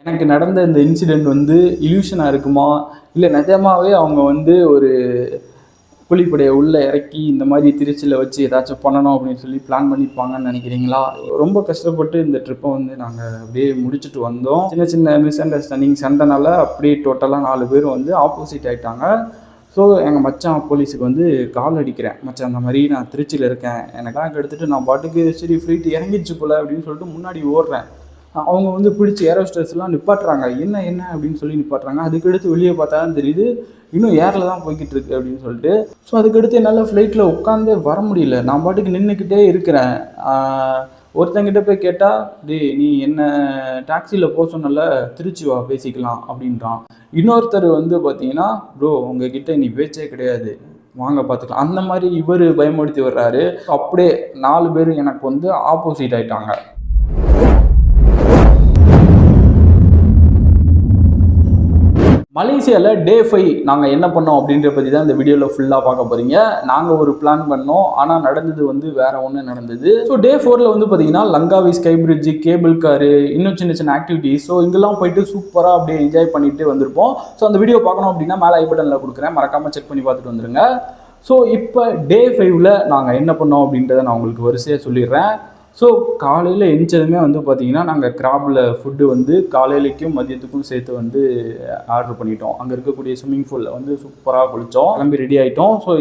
எனக்கு நடந்த இந்த இன்சிடெண்ட் வந்து இல்யூஷனாக இருக்குமா, இல்லை நிஜமாவே அவங்க வந்து ஒரு கூலிப்படையை உள்ளே இறக்கி இந்த மாதிரி திருச்சியில் வச்சு ஏதாச்சும் பண்ணணும் அப்படின்னு சொல்லி பிளான் பண்ணியிருப்பாங்கன்னு நினைக்கிறீங்களா? ரொம்ப கஷ்டப்பட்டு இந்த ட்ரிப்பை வந்து நாங்கள் அப்படியே முடிச்சுட்டு வந்தோம். சின்ன சின்ன மிஸ் அண்டர்ஸ்டாண்டிங் சண்டைனால அப்படியே டோட்டலாக 4 பேர் வந்து ஆப்போசிட் ஆகிட்டாங்க. ஸோ எங்கள் மச்சான் போலீஸுக்கு வந்து கால் அடிக்கிறேன், மச்சான் அந்த மாதிரி நான் திருச்சியில் இருக்கேன், எனக்கெல்லாம் எடுத்துகிட்டு நான் பாட்டுக்கு சரி ஃப்ளைட் இறங்கிடுச்சு போல் அப்படின்னு சொல்லிட்டு முன்னாடி ஓடுறேன். அவங்க வந்து பிடிச்சி ஏரோஸ்டர்ஸ்லாம் நிப்பாட்டுறாங்க. என்ன என்ன அப்படின்னு சொல்லி நிப்பாட்டுறாங்க. அதுக்கடுத்து வெளியே பார்த்தா தான் தெரியுது இன்னும் ஏரில் தான் போய்கிட்டு இருக்கு அப்படின்னு சொல்லிட்டு. ஸோ அதுக்கடுத்து என்னால் ஃப்ளைட்டில் உட்காந்தே வர முடியல. நான் பாட்டுக்கு நின்றுக்கிட்டே இருக்கிறேன். ஒருத்தங்கிட்ட போய் கேட்டால், டேய் நீ என்ன டாக்ஸியில் போக சொன்னல, திருச்சி வா பேசிக்கலாம் அப்படின்றான். இன்னொருத்தர் வந்து பார்த்தீங்கன்னா, ப்ரோ உங்ககிட்ட நீ பேச்சே கிடையாது, வாங்க பார்த்துக்கலாம், அந்த மாதிரி இவர் பயமுறுத்தி வர்றாரு. அப்படியே 4 பேர் எனக்கு வந்து ஆப்போசிட் ஆகிட்டாங்க. மலேசியாவில் டே 5 நாங்கள் என்ன பண்ணோம் அப்படின்ற பற்றி தான் இந்த வீடியோவில் ஃபுல்லாக பார்க்க போகிறீங்க. நாங்கள் ஒரு பிளான் பண்ணோம், ஆனால் நடந்தது வந்து வேறு ஒன்று நடந்தது. ஸோ டே 4ல் வந்து பார்த்தீங்கன்னா Langkawi sky bridge, cable car, இன்னும் சின்ன சின்ன ஆக்டிவிட்டிஸ், ஸோ இங்கெல்லாம் போயிட்டு சூப்பராக அப்படியே என்ஜாய் பண்ணிட்டு வந்திருப்போம். ஸோ அந்த வீடியோ பார்க்கணும் அப்படின்னா மேலே ஐ பட்டனில் கொடுக்குறேன், மறக்காமல் செக் பண்ணி பார்த்துட்டு வந்துருங்க. ஸோ இப்போ டே 5ல் நாங்கள் என்ன பண்ணோம் அப்படின்றத நான் உங்களுக்கு வரிசையாக சொல்லிடுறேன். ஸோ காலையில் எழுந்ததுமே வந்து பார்த்திங்கன்னா நாங்கள் கிராபில் ஃபுட்டு வந்து காலையிலைக்கும் மதியத்துக்கும் சேர்த்து வந்து ஆர்டர் பண்ணிட்டோம். அங்கே இருக்கக்கூடிய ஸ்விம்மிங் பூலில் வந்து சூப்பராக குளித்தோம், கிளம்பி ரெடி ஆகிட்டோம். ஸோ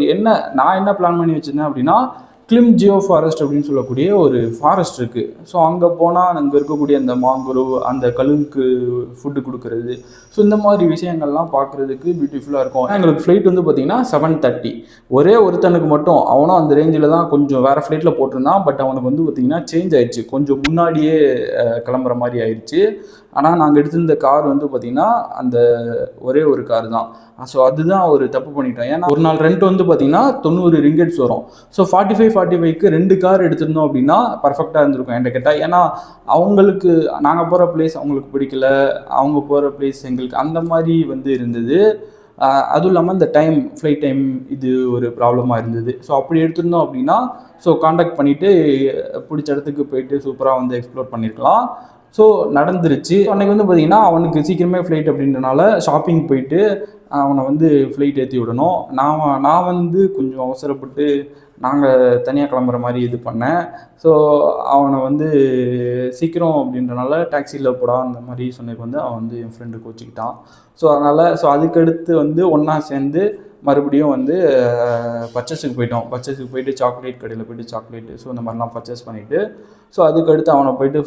நான் என்ன பிளான் பண்ணி வச்சுருந்தேன் அப்படின்னா, கிளிம் ஜியோ ஃபாரஸ்ட் அப்படின்னு சொல்லக்கூடிய ஒரு ஃபாரஸ்ட் இருக்குது. ஸோ அங்கே போனால் அங்கே இருக்கக்கூடிய அந்த மாங்குரு, அந்த கழுகுக்கு ஃபுட்டு கொடுக்குறது, ஸோ இந்த மாதிரி விஷயங்கள்லாம் பார்க்குறதுக்கு பியூட்டிஃபுல்லாக இருக்கும். எங்களுக்கு ஃப்ளைட் வந்து பார்த்திங்கன்னா 7:30. ஒரே ஒருத்தனுக்கு மட்டும், அவனும் அந்த ரேஞ்சில் தான் கொஞ்சம் வேறு ஃப்ளைட்டில் போட்டிருந்தான். பட் அவனுக்கு வந்து பார்த்திங்கன்னா சேஞ்ச் ஆகிடுச்சு, கொஞ்சம் முன்னாடியே கிளம்புற மாதிரி ஆயிடுச்சு. ஆனால் நாங்கள் எடுத்திருந்த கார் வந்து பார்த்திங்கன்னா அந்த ஒரே ஒரு கார் தான். ஸோ அதுதான் ஒரு தப்பு பண்ணிட்டோம். ஏன்னா ஒரு நாள் ரெண்ட் வந்து பார்த்திங்கன்னா 90 ரிங்கெட்ஸ் வரும். ஸோ 45க்கு 2 கார் எடுத்திருந்தோம் அப்படின்னா பர்ஃபெக்டாக இருந்திருக்கும் என்கிட்ட கேட்டால். ஏன்னா அவங்களுக்கு நாங்கள் போகிற பிளேஸ் அவங்களுக்கு பிடிக்கல, அவங்க போகிற பிளேஸ் எங்களுக்கு அந்த மாதிரி வந்து இருந்தது. அதுவும் இல்லாமல் இந்த ஃப்ளைட் டைம் இது ஒரு ப்ராப்ளமாக இருந்தது. ஸோ அப்படி எடுத்திருந்தோம் அப்படின்னா ஸோ காண்டாக்ட் பண்ணிவிட்டு பிடிச்ச இடத்துக்கு போயிட்டு சூப்பராக வந்து எக்ஸ்ப்ளோர் பண்ணியிருக்கலாம். ஸோ நடந்துருச்சு. அன்றைக்கி வந்து பார்த்திங்கன்னா அவனுக்கு சீக்கிரமே ஃப்ளைட் அப்படின்றனால ஷாப்பிங் போயிட்டு அவனை வந்து ஃப்ளைட் ஏற்றி விடணும். நான் வந்து கொஞ்சம் அவசரப்பட்டு நாங்கள் தனியாக கிளம்புற மாதிரி இது பண்ணேன். ஸோ அவனை வந்து சீக்கிரம் அப்படின்றனால டாக்ஸியில் போடா அந்த மாதிரி சொன்னதுக்கு வந்து அவன் வந்து என் ஃப்ரெண்டு கோச்சிக்கிட்டான். ஸோ அதுக்கடுத்து வந்து ஒன்றா சேர்ந்து மறுபடியும் வந்து பர்ச்சேஸுக்கு போயிட்டு சாக்லேட் கடையில் போய்ட்டு சாக்லேட்டு, ஸோ இந்த மாதிரிலாம் பர்ச்சேஸ் பண்ணிவிட்டு, ஸோ அதுக்கடுத்து அவனை போய்ட்டு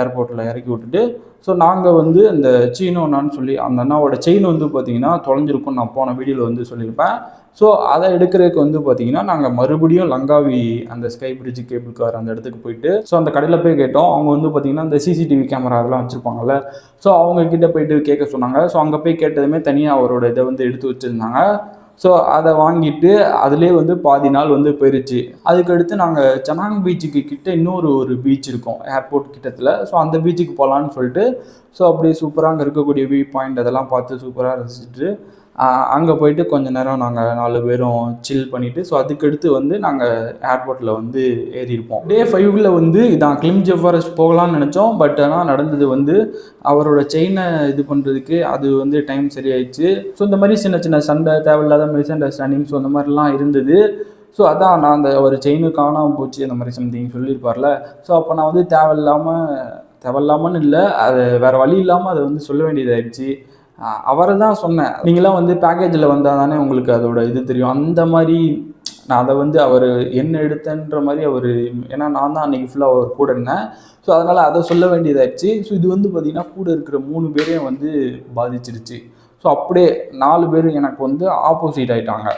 ஏர்போர்ட்டில் இறக்கி விட்டுட்டு, ஸோ நாங்கள் வந்து அந்த சீனோனான்னு சொல்லி அந்த அண்ணாவோட செயின் வந்து பார்த்திங்கன்னா தொலைஞ்சிருக்கும்னு நான் போன வீடியோவில் வந்து சொல்லியிருப்பேன். ஸோ அதை எடுக்கிறதுக்கு வந்து பார்த்திங்கன்னா நாங்கள் மறுபடியும் லங்காவி அந்த ஸ்கை பிரிட்ஜ் கேபிள் கார் அந்த இடத்துக்கு போயிட்டு, ஸோ அந்த கடையில் போய் கேட்டோம். அவங்க வந்து பார்த்திங்கன்னா இந்த சிசிடிவி கேமரா அதெல்லாம் வச்சுருப்பாங்கல்ல, ஸோ அவங்கக்கிட்ட போயிட்டு கேட்க சொன்னாங்க. ஸோ அங்கே போய் கேட்டதுமே தனியாக அவரோட இதை வந்து எடுத்து வச்சுருந்தாங்க. ஸோ அதை வாங்கிட்டு அதிலே வந்து பாதி நாள் வந்து போயிடுச்சு. அதுக்கடுத்து நாங்கள் சனாங் பீச்சுக்கு கிட்ட இன்னொரு பீச் இருக்கும் ஏர்போர்ட் கிட்டத்தில். ஸோ அந்த பீச்சுக்கு போகலான்னு சொல்லிட்டு, ஸோ அப்படியே சூப்பராக அங்கே இருக்கக்கூடிய வியூ பாயிண்ட் அதெல்லாம் பார்த்து சூப்பராக ரசிச்சுட்டு அங்கே போயிட்டு கொஞ்சம் நேரம் நாங்கள் 4 பேரும் சில் பண்ணிவிட்டு, ஸோ அதுக்கடுத்து வந்து நாங்கள் ஏர்போர்ட்டில் வந்து ஏறியிருப்போம். டே 5ல் வந்து இதான் கிளிம் ஜியோ ஃபாரஸ்ட் போகலான்னு நினச்சோம். பட் ஆனால் நடந்தது வந்து அவரோட செயினை இது பண்ணுறதுக்கு அது வந்து டைம் சரியாயிடுச்சு. ஸோ இந்த மாதிரி சின்ன சின்ன சண்டை, தேவையில்லாத மிஸ் அண்டர்ஸ்டாண்டிங், ஸோ அந்த மாதிரிலாம் இருந்தது. ஸோ அதான் நான் அந்த ஒரு செயினு காணாமல் போச்சு அந்த மாதிரி சம்திங் சொல்லியிருப்பார்ல. ஸோ அப்போ நான் வந்து தேவையில்லாமன்னு இல்லை, அது வேறு வழி இல்லாமல் அதை வந்து சொல்ல வேண்டியதாகிடுச்சு. அவரை தான் சொன்னேன், நீங்களாம் வந்து பேக்கேஜில் வந்தால் தானே உங்களுக்கு அதோட இது தெரியும், அந்த மாதிரி நான் அதை வந்து அவர் என்ன எடுத்தேன்ற மாதிரி அவர், ஏன்னா நான் தான் அன்றைக்கி ஃபுல்லாக அவர் கூட இருந்தேன். ஸோ அதனால் அதை சொல்ல வேண்டியதாகிடுச்சு. ஸோ இது வந்து பார்த்திங்கன்னா கூட இருக்கிற 3 பேரையும் வந்து பாதிச்சிருச்சு. ஸோ அப்படியே 4 பேரும் எனக்கு வந்து ஆப்போசிட் ஆகிட்டாங்க.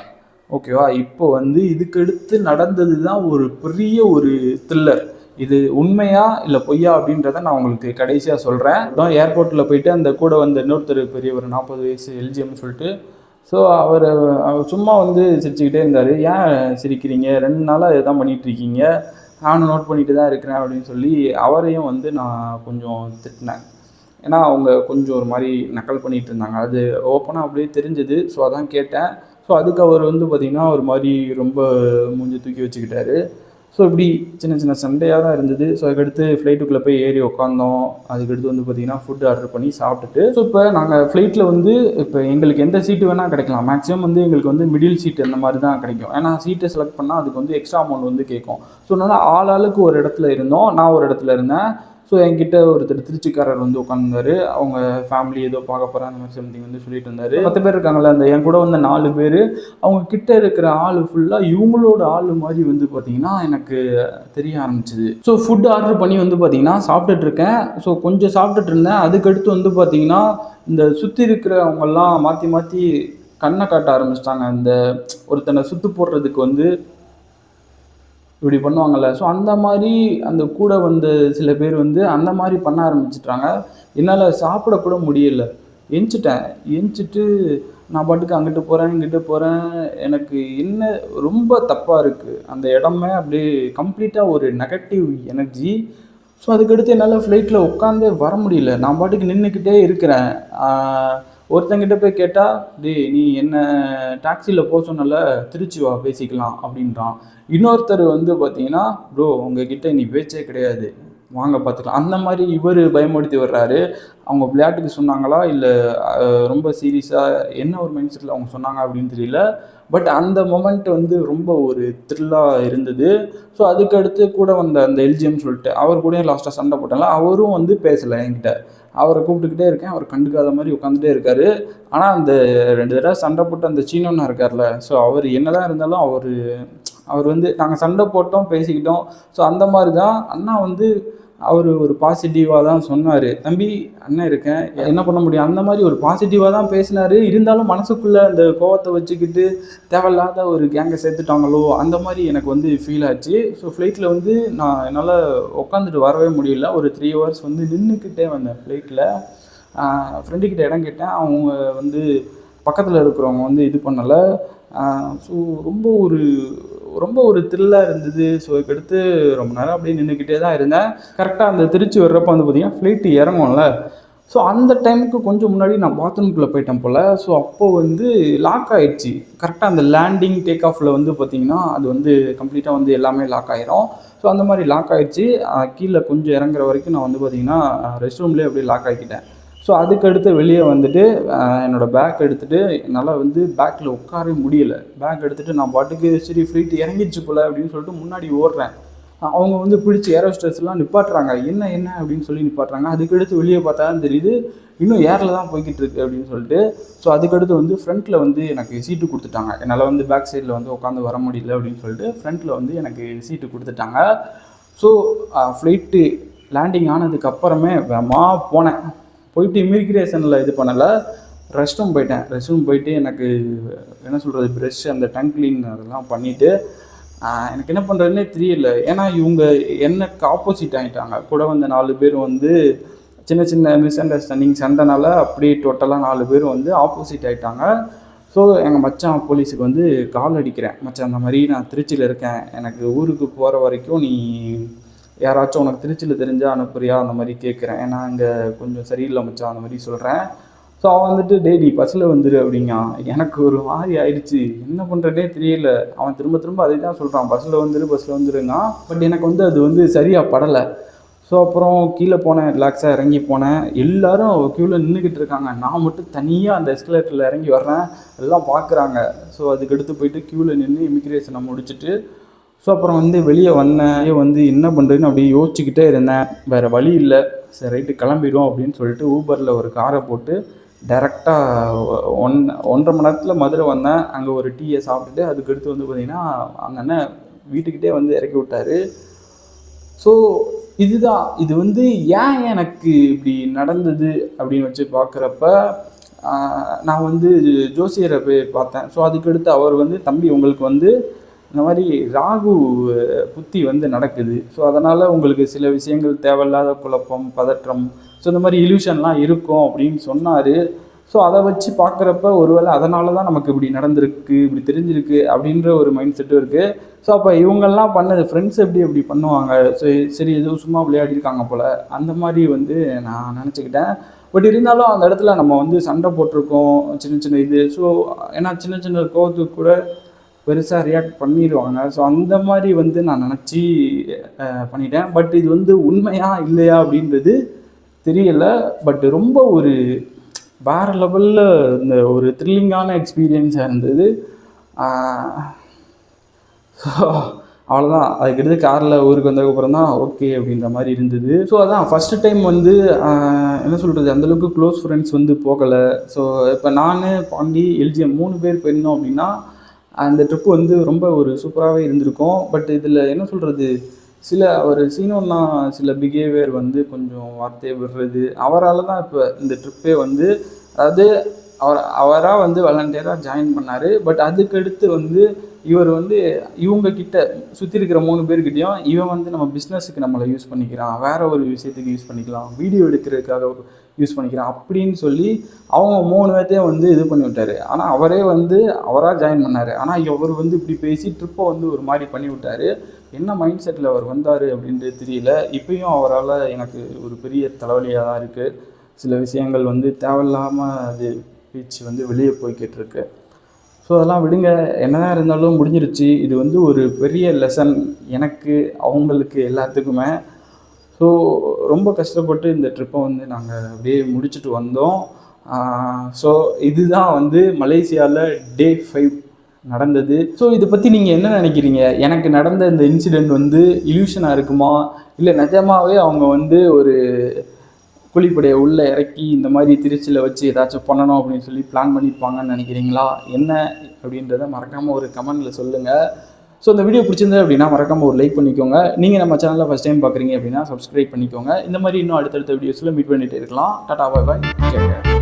ஓகேவா? இப்போ வந்து இதுக்கடுத்து நடந்தது தான் ஒரு பெரிய ஒரு த்ரில்லர். இது உண்மையா இல்லை பொய்யா அப்படின்றத நான் உங்களுக்கு கடைசியாக சொல்கிறேன். ஏர்போர்ட்டில் போயிட்டு அந்த கூட வந்த இன்னொருத்தர் பெரியவர் 40 வயசு எல்ஜிஎம்னு சொல்லிட்டு, ஸோ அவர் சும்மா வந்து சிரிச்சுக்கிட்டே இருந்தார். ஏன் சிரிக்கிறீங்க, 2 நாளாக இதான் பண்ணிகிட்ருக்கீங்க, நானும் நோட் பண்ணிட்டு தான் இருக்கிறேன் அப்படின்னு சொல்லி அவரையும் வந்து நான் கொஞ்சம் திட்டினேன். ஏன்னா அவங்க கொஞ்சம் ஒரு மாதிரி நக்கல் பண்ணிகிட்டு இருந்தாங்க, அது ஓப்பனாக அப்படியே தெரிஞ்சது. ஸோ அதான் கேட்டேன். ஸோ அதுக்கு அவர் வந்து பார்த்திங்கன்னா ஒரு மாதிரி ரொம்ப மூஞ்சி தூக்கி வச்சுக்கிட்டாரு. ஸோ இப்படி சின்ன சின்ன சண்டையாக தான் இருந்தது. ஸோ அதுக்கடுத்து ஃப்ளைட்டுக்குள்ளே போய் ஏறி உட்காந்தோம். அதுக்கடுத்து வந்து பார்த்திங்கன்னா ஃபுட் ஆர்டர் பண்ணி சாப்பிட்டுட்டு, ஸோ இப்போ நாங்கள் ஃப்ளைட்டில் வந்து இப்போ எங்களுக்கு எந்த சீட்டு வேணால் கிடைக்கலாம். மேக்ஸிமம் வந்து எங்களுக்கு வந்து மிடில் சீட் அந்த மாதிரி தான் கிடைக்கும். ஏன்னா சீட்டை செலக்ட் பண்ணால் அதுக்கு வந்து எக்ஸ்ட்ரா அமௌண்ட் வந்து கேட்கும். ஸோ அதனால் ஆளுக்கு ஒரு இடத்துல இருந்தோம். நான் ஒரு இடத்துல இருந்தேன். ஸோ என்கிட்ட ஒருத்தர் திருச்சிக்காரர் வந்து உட்காந்துருந்தாரு. அவங்க ஃபேமிலி ஏதோ பார்க்க போகிறேன் அந்த மாதிரி சம்திங் வந்து சொல்லிட்டு இருந்தார். 10 பேர் இருக்காங்கல்ல, அந்த என் கூட வந்த 4 பேர், அவங்க கிட்ட இருக்கிற ஆள் ஃபுல்லாக இவங்களோட ஆள் மாதிரி வந்து பார்த்திங்கன்னா எனக்கு தெரிய ஆரம்பிச்சிது. ஸோ ஃபுட் ஆர்டர் பண்ணி வந்து பார்த்திங்கன்னா சாப்பிட்டுட்டு இருக்கேன். ஸோ கொஞ்சம் சாப்பிட்டுட்டு இருந்தேன். அதுக்கடுத்து வந்து பார்த்திங்கன்னா இந்த சுற்றி இருக்கிறவங்கெல்லாம் மாற்றி மாற்றி கண்ணை காட்ட ஆரம்பிச்சிட்டாங்க. இந்த ஒருத்தனை சுற்று போடுறதுக்கு வந்து இப்படி பண்ணுவாங்கள்ல. ஸோ அந்த மாதிரி அந்த கூட வந்த சில பேர் வந்து அந்த மாதிரி பண்ண ஆரம்பிச்சிட்டாங்க. என்னால் சாப்பிடக்கூட முடியலை. எந்திச்சிட்டு நான் பாட்டுக்கு அங்கிட்டு போகிறேன் இங்கிட்டு போகிறேன். எனக்கு என்ன ரொம்ப தப்பாக இருக்குது. அந்த இடமே அப்படியே கம்ப்ளீட்டாக ஒரு நெகட்டிவ் எனர்ஜி. ஸோ அதுக்கடுத்து என்னால் ஃப்ளைட்டில் உட்காந்தே வர முடியல. நான் பாட்டுக்கு நின்றுக்கிட்டே இருக்கிறேன். ஒருத்தங்கிட்ட போய் கேட்டால், டேய் நீ என்ன டாக்ஸியில் போக சொன்னல, திருச்சி வா பேசிக்கலாம் அப்படின்றான். இன்னொருத்தர் வந்து பார்த்தீங்கன்னா, ப்ரோ உங்ககிட்ட நீ பேச்சே கிடையாது, வாங்க பார்த்துக்கலாம், அந்த மாதிரி இவர் பயமுறுத்தி வர்றாரு. அவங்க விளையாட்டுக்கு சொன்னாங்களா இல்லை ரொம்ப சீரியஸாக என்ன ஒரு மைண்ட் செட்டில் அவங்க சொன்னாங்க அப்படின்னு தெரியல. பட் அந்த மொமெண்ட் வந்து ரொம்ப ஒரு த்ரில்லாக இருந்தது. ஸோ அதுக்கடுத்து கூட வந்த அந்த எல்ஜிஎம் சொல்லிட்டு அவர் கூட லாஸ்ட்டாக சண்டை போட்டாங்களா, அவரும் வந்து பேசலை என்கிட்ட. அவரை கூப்பிட்டுக்கிட்டே இருக்கேன், அவர் கண்டுக்காத மாதிரி உட்காந்துட்டே இருக்கார். ஆனால் அந்த 2 தடவை சண்டை போட்டு அந்த சீனோன்னா இருக்கார்ல, ஸோ அவர் என்ன தான் இருந்தாலும் அவர் வந்து நாங்கள் சண்டை போட்டோம் பேசிக்கிட்டோம். ஸோ அந்த மாதிரி தான் அண்ணா வந்து அவர் ஒரு பாசிட்டிவாக தான் சொன்னார். தம்பி அண்ணன் இருக்கேன், என்ன பண்ண முடியும், அந்த மாதிரி ஒரு பாசிட்டிவாக தான் பேசினார். இருந்தாலும் மனசுக்குள்ளே அந்த கோவத்தை வச்சுக்கிட்டு தேவையில்லாத ஒரு கேங்கை சேர்த்துட்டாங்களோ அந்த மாதிரி எனக்கு வந்து ஃபீல் ஆச்சு. ஸோ ஃப்ளைட்டில் வந்து நான் என்னால் உட்காந்துட்டு வரவே முடியல. ஒரு 3 hours வந்து நின்றுக்கிட்டே வந்தேன் ஃப்ளைட்டில். ஃப்ரெண்டுக்கிட்ட இடம் கேட்டேன். அவங்க வந்து பக்கத்தில் இருக்கிறவங்க வந்து இது பண்ணலை. ஸோ ரொம்ப ஒரு த்ரில்லாக இருந்தது. ஸோ அதுக்கடுத்து ரொம்ப நேரம் அப்படியே நின்றுக்கிட்டே தான் இருந்தேன். கரெக்டாக அந்த திருச்சி வர்றப்போ வந்து பார்த்திங்கன்னா ஃப்ளைட்டு இறங்கும்ல, ஸோ அந்த டைமுக்கு கொஞ்சம் முன்னாடி நான் பாத்ரூம்குள்ளே போயிட்டேன் போல். ஸோ அப்போது வந்து லாக் ஆகிடுச்சு. கரெக்டாக அந்த லேண்டிங் டேக் ஆஃபில் வந்து பார்த்திங்கன்னா அது வந்து கம்ப்ளீட்டாக வந்து எல்லாமே லாக் ஆகிரும். ஸோ அந்த மாதிரி லாக் ஆகிடுச்சு. கீழே கொஞ்சம் இறங்குற வரைக்கும் நான் வந்து பார்த்திங்கன்னா ரெஸ்ட் ரூம்லேயே அப்படியே லாக் ஆகிக்கிட்டேன். ஸோ அதுக்கடுத்து வெளியே வந்துட்டு என்னோடய பேக் எடுத்துகிட்டு என்னால் வந்து பேக்கில் உட்காரவே முடியலை. பேக் எடுத்துகிட்டு நான் பாட்டுக்கு சரி ஃப்ளைட் இறங்கிடுச்சு போல் அப்படின்னு சொல்லிட்டு முன்னாடி ஓடுறேன். அவங்க வந்து பிடிச்சி ஏரோஸ்டர்ஸ்லாம் நிப்பாட்டுறாங்க. என்ன அப்படின்னு சொல்லி நிப்பாட்டுறாங்க. அதுக்கடுத்து வெளியே பார்த்தா தான் தெரியுது இன்னும் ஏரில் தான் போய்கிட்டு இருக்கு அப்படின்னு சொல்லிட்டு. ஸோ அதுக்கடுத்து வந்து ஃப்ரண்ட்டில் வந்து எனக்கு சீட்டு கொடுத்துட்டாங்க. என்னால் வந்து பேக் சைடில் வந்து உட்காந்து வர முடியல அப்படின்னு சொல்லிட்டு ஃப்ரண்ட்டில் வந்து எனக்கு சீட்டு கொடுத்துட்டாங்க. ஸோ ஃப்ளைட்டு லேண்டிங் ஆனதுக்கப்புறமே வேகமாக போனேன். போயிட்டு இமிக்ரேஷனில் இது பண்ணலை, ரெஸ்ட் ரூம் போயிட்டு எனக்கு என்ன சொல்கிறது, ப்ரெஷ் அந்த டங் க்ளீன் அதெல்லாம் பண்ணிவிட்டு எனக்கு என்ன பண்ணுறதுனே தெரியல. ஏன்னா இவங்க எனக்கு ஆப்போசிட் ஆகிட்டாங்க. கூட வந்த 4 பேர் வந்து சின்ன சின்ன மிஸ் அண்டர்ஸ்டாண்டிங் சண்டைனால அப்படியே டோட்டலாக 4 பேர் வந்து ஆப்போசிட் ஆகிட்டாங்க. ஸோ எங்கள் மச்சான் போலீஸுக்கு வந்து கால் அடிக்கிறேன், மச்சான் அந்த மாதிரி நான் திருச்சியில் இருக்கேன், எனக்கு ஊருக்கு போகிற வரைக்கும் நீ யாராச்சும் உனக்கு திருச்சியில் தெரிஞ்சால் அனுப்புறியா அந்த மாதிரி கேட்குறேன், ஏன்னா இங்கே கொஞ்சம் சரியில்லை மச்சான் அந்த மாதிரி சொல்கிறேன். ஸோ அவன் வந்துட்டு டெய்லி பஸ்ஸில் வந்துடு அப்படிங்க. எனக்கு ஒரு மாதிரி ஆயிடுச்சு, என்ன பண்ணுறதே தெரியல. அவன் திரும்ப அதை தான் சொல்கிறான், பஸ்ஸில் வந்துருங்க. பட் எனக்கு வந்து அது வந்து சரியாக படலை. ஸோ அப்புறம் கீழே போனேன், ரிலாக்ஸாக இறங்கி போனேன். எல்லோரும் க்யூவில் நின்றுக்கிட்டு இருக்காங்க, நான் மட்டும் தனியாக அந்த எஸ்கலேட்டரில் இறங்கி வர்றேன், எல்லாம் பார்க்குறாங்க. ஸோ அதுக்கடுத்து போயிட்டு க்யூவில் நின்று இமிக்ரேஷனை முடிச்சுட்டு ஸோ அப்புறம் வந்து வெளியே வந்தேன். வந்து என்ன பண்ணுறதுன்னு அப்படியே யோசிச்சுக்கிட்டே இருந்தேன். வேறு வழி இல்லை, சரி ரைட்டு கிளம்பிடுவோம் அப்படின்னு சொல்லிட்டு ஊபரில் ஒரு காரை போட்டு டேரெக்டாக 1.5 மணி நேரத்தில் மதுரை வந்தேன். அங்கே ஒரு டீயை சாப்பிட்டுட்டு அதுக்கடுத்து வந்து பார்த்திங்கன்னா அந்த அண்ணன் வீட்டுக்கிட்டே வந்து இறக்கி விட்டார். ஸோ இது வந்து ஏன் எனக்கு இப்படி நடந்தது அப்படின்னு வச்சு பார்க்குறப்ப நான் வந்து ஜோசியரை போய் பார்த்தேன். ஸோ அதுக்கடுத்து அவர் வந்து தம்பி உங்களுக்கு வந்து இந்த மாதிரி ராகு புத்தி வந்து நடக்குது, ஸோ அதனால் உங்களுக்கு சில விஷயங்கள் தேவையில்லாத குழப்பம் பதற்றம், ஸோ இந்த மாதிரி இல்யூஷன்லாம் இருக்கும் அப்படின்னு சொன்னார். ஸோ அதை வச்சு பார்க்குறப்ப ஒருவேளை அதனால தான் நமக்கு இப்படி நடந்திருக்கு, இப்படி தெரிஞ்சிருக்கு அப்படின்ற ஒரு மைண்ட் செட்டும் இருக்குது. ஸோ அப்போ இவங்கெல்லாம் பண்ணது ஃப்ரெண்ட்ஸ் எப்படி பண்ணுவாங்க, சரி எதுவும் சும்மா விளையாடிருக்காங்க போல் அந்த மாதிரி வந்து நான் நினச்சிக்கிட்டேன். பட் இருந்தாலும் அந்த இடத்துல நம்ம வந்து சண்டை போட்டிருக்கோம் சின்ன இது. ஸோ ஏன்னா சின்ன கோவத்துக்கு கூட பெருசாக ரியாக்ட் பண்ணிடுவாங்க. ஸோ அந்த மாதிரி வந்து நான் நினச்சி பண்ணிட்டேன். பட் இது வந்து உண்மையா இல்லையா அப்படின்றது தெரியலை. பட் ரொம்ப ஒரு வேறு லெவலில் இந்த ஒரு த்ரில்லிங்கான எக்ஸ்பீரியன்ஸாக இருந்தது. ஸோ அவ்வளோதான். அதுக்கடுத்து காரில் ஊருக்கு வந்ததுக்கப்புறம் தான் ஓகே அப்படின்ற மாதிரி இருந்தது. ஸோ அதான் ஃபஸ்ட்டு டைம் வந்து என்ன சொல்கிறது, அந்தளவுக்கு க்ளோஸ் ஃப்ரெண்ட்ஸ் வந்து போகலை. ஸோ இப்போ நான், பாண்டி, எல்ஜிஎம் 3 பேர் போயிருந்தோம் அப்படின்னா அந்த ட்ரிப்பு வந்து ரொம்ப ஒரு சூப்பராகவே இருந்திருக்கும். பட் இதில் என்ன சொல்கிறது, சில ஒரு சீனோன்னா சில பிஹேவியர் வந்து கொஞ்சம் வார்த்தையை விடுறது, அவரால் தான் இப்போ இந்த ட்ரிப்பே வந்து, அதாவது அவராக வந்து வாலண்டியராக ஜாயின் பண்ணார். பட் அதுக்கடுத்து வந்து இவர் வந்து இவங்கக்கிட்ட சுற்றி இருக்கிற 3 பேர்கிட்டையும் இவன் வந்து நம்ம பிஸ்னஸுக்கு நம்மளை யூஸ் பண்ணிக்கிறான், வேறு ஒரு விஷயத்துக்கு யூஸ் பண்ணிக்கலாம், வீடியோ எடுக்கிறதுக்காக யூஸ் பண்ணிக்கிறான் அப்படின்னு சொல்லி அவங்க 3 பேர்த்தையும் வந்து இது பண்ணி விட்டார். ஆனால் அவரே வந்து அவராக ஜாயின் பண்ணார். ஆனால் இவர் வந்து இப்படி பேசி ட்ரிப்பை வந்து ஒரு மாதிரி பண்ணி விட்டார். என்ன மைண்ட் செட்டில் அவர் வந்தார் அப்படின்றது தெரியல. இப்பயும் அவரால் எனக்கு ஒரு பெரிய தலைவலியாக தான் இருக்குது. சில விஷயங்கள் வந்து தேவையில்லாமல் அது பேச்சு வந்து வெளியே போய்கிட்டு இருக்கு. ஸோ அதெல்லாம் விடுங்க, என்னதான் இருந்தாலும் முடிஞ்சிருச்சு. இது வந்து ஒரு பெரிய லெசன் எனக்கு, அவங்களுக்கு, எல்லாத்துக்குமே. ஸோ ரொம்ப கஷ்டப்பட்டு இந்த ட்ரிப்பை வந்து நாங்கள் அப்படியே முடிச்சுட்டு வந்தோம். ஸோ இதுதான் வந்து மலேசியாவில் டே 5 நடந்தது. ஸோ இதை பற்றி நீங்கள் என்ன நினைக்கிறீங்க? எனக்கு நடந்த இந்த இன்சிடெண்ட் வந்து இல்யூஷனாக இருக்குமா, இல்லை நிஜமாகவே அவங்க வந்து ஒரு கூலிப்படையை உள்ளே இறக்கி இந்த மாதிரி திருச்சியில் வச்சு ஏதாச்சும் பண்ணணும் அப்படின்னு சொல்லி பிளான் பண்ணியிருப்பாங்கன்னு நினைக்கிறீங்களா? என்ன அப்படின்றத மறக்காமல் ஒரு கமெண்டில் சொல்லுங்கள். ஸோ இந்த வீடியோ பிடிச்சிருந்தது அப்படின்னா மறக்காமல் ஒரு லைக் பண்ணிக்கோங்க. நீங்கள் நம்ம சேனலில் ஃபஸ்ட் டைம் பார்க்குறீங்க அப்படின்னா சப்ஸ்கிரைப் பண்ணிக்கோங்க. இந்த மாதிரி இன்னும் அடுத்தடுத்த வீடியோஸில் மீட் பண்ணிகிட்டே இருக்கலாம். டாடா, பாய் பாய், கேட்க.